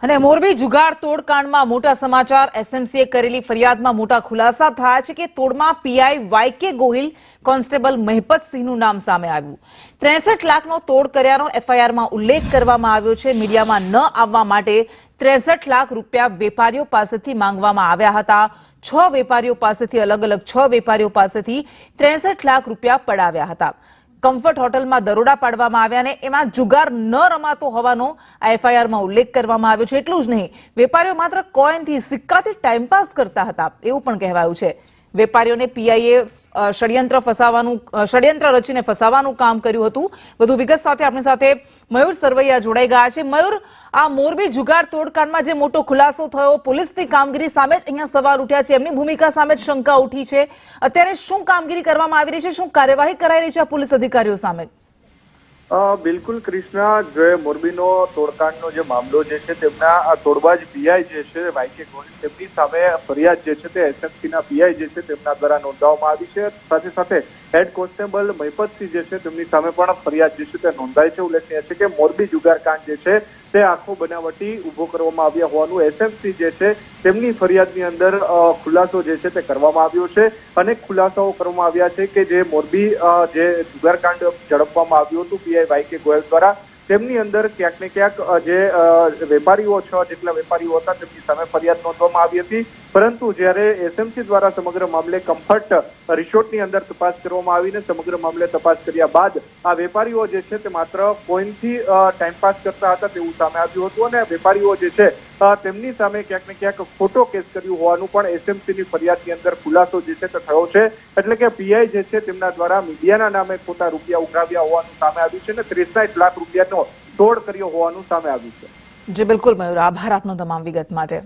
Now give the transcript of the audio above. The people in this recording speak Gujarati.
અને મોરબી જુગાર તોડકાંડમાં મોટા સમાચાર। એસએમસીએ કરેલી ફરિયાદમાં મોટા ખુલાસા થયા છે કે તોડમાં પીઆઈ વાયકે ગોહિલ કોન્સ્ટેબલ મહિપતસિંહનું નામ સામે આવ્યું। 63 લાખનો તોડ કર્યાનો એફઆઈઆરમાં ઉલ્લેખ કરવામાં આવ્યો છે। મીડિયામાં ન આવવા માટે 63 લાખ રૂપિયા વેપારીઓ પાસેથી માંગવામાં આવ્યા હતા। 6 વેપારીઓ પાસેથી અલગ અલગ 6 વેપારીઓ પાસેથી 63 લાખ રૂપિયા પડાવ્યા હતા। કમ્ફર્ટ હોટલમાં દરોડા પાડવામાં આવ્યા અને એમાં જુગાર ન રમાતો હોવાનો આ એફઆઈઆરમાં ઉલ્લેખ કરવામાં આવ્યો છે। એટલું જ નહીં, વેપારીઓ માત્ર કોઈનથી સિક્કાથી ટાઈમપાસ કરતા હતા એવું પણ કહેવાયું છે। વેપારીઓને પીઆઈએ ષડયંત્ર રચીને ફસાવાનું કામ કર્યું હતું। વધુ વિગત સાથે આપણી સાથે મયુર સરવૈયા જોડાઈ ગયા છે। મયુર, આ મોરબી જુગાર તોડકાંડમાં જે મોટો ખુલાસો થયો, પોલીસની કામગીરી સામે જ અહીંયા સવાલ ઉઠ્યા છે, એમની ભૂમિકા સામે જ શંકા ઉઠી છે। અત્યારે શું કામગીરી કરવામાં આવી રહી છે, શું કાર્યવાહી કરાઈ રહી છે આ પોલીસ અધિકારીઓ સામે? બિલકુલ કૃષ્ણા, જે મોરબીનો તોડકાંડનો જે મામલો જે છે તેમના તોડબાજ પીઆઈ જે છે વાયકે ગોહિલ, તેમની સામે ફરિયાદ જે છે તે એસએમસીના પીઆઈ જે છે તેમના દ્વારા નોંધવામાં આવી છે। સાથે સાથે હેડ કોન્સ્ટેબલ મહિપતસિંહ જે છે તેમની સામે પણ ફરિયાદ જે છે તે નોંધાઈ છે। ઉલ્લેખનીય છે કે મોરબી જુગારકાંડ જે છે તે આખો બનાવટી ઉભો કરવામાં આવ્યા હોવાનું એસએમસી જે છે તેમની ફરિયાદની અંદર ખુલાસો જે છે તે કરવામાં આવ્યો છે। અનેક ખુલાસાઓ કરવામાં આવ્યા છે કે જે મોરબી જે જુગારકાંડ ઝડપવામાં આવ્યું હતું પીઆઈ વાયકે ગોહિલ દ્વારા, તેમની અંદર ક્યાંક ને ક્યાંક જે વેપારીઓ 6 જેટલા વેપારીઓ હતા તેમની સામે ફરિયાદ નોંધવામાં આવી હતી। પરંતુ જ્યારે એસએમસી દ્વારા સમગ્ર મામલે કમ્ફર્ટ રિસોર્ટની અંદર તપાસ કરવામાં આવીને સમગ્ર મામલે તપાસ કર્યા બાદ આ વેપારીઓ જે છે તે માત્ર કોઈનથી ટાઈમપાસ કરતા હતા તેવું સામે આવ્યું હતું અને વેપારીઓ જે છે તેમની સામે ક્યાંક ને ક્યાંક ખોટો કેસ કર્યું હોવાનું પણ એસએમસીની ફરિયાદની અંદર ખુલાસો જે છે તે થયો છે। એટલે કે પીઆઈ જે છે તેમના દ્વારા મીડિયાના નામે ખોટા રૂપિયા ઉઘરાવ્યા હોવાનું સામે આવ્યું છે અને 63 લાખ રૂપિયાનો તોડ કર્યો હોવાનું સામે આવ્યું છે। જી બિલકુલ મયુર, આભાર આપનો તમામ વિગત માટે।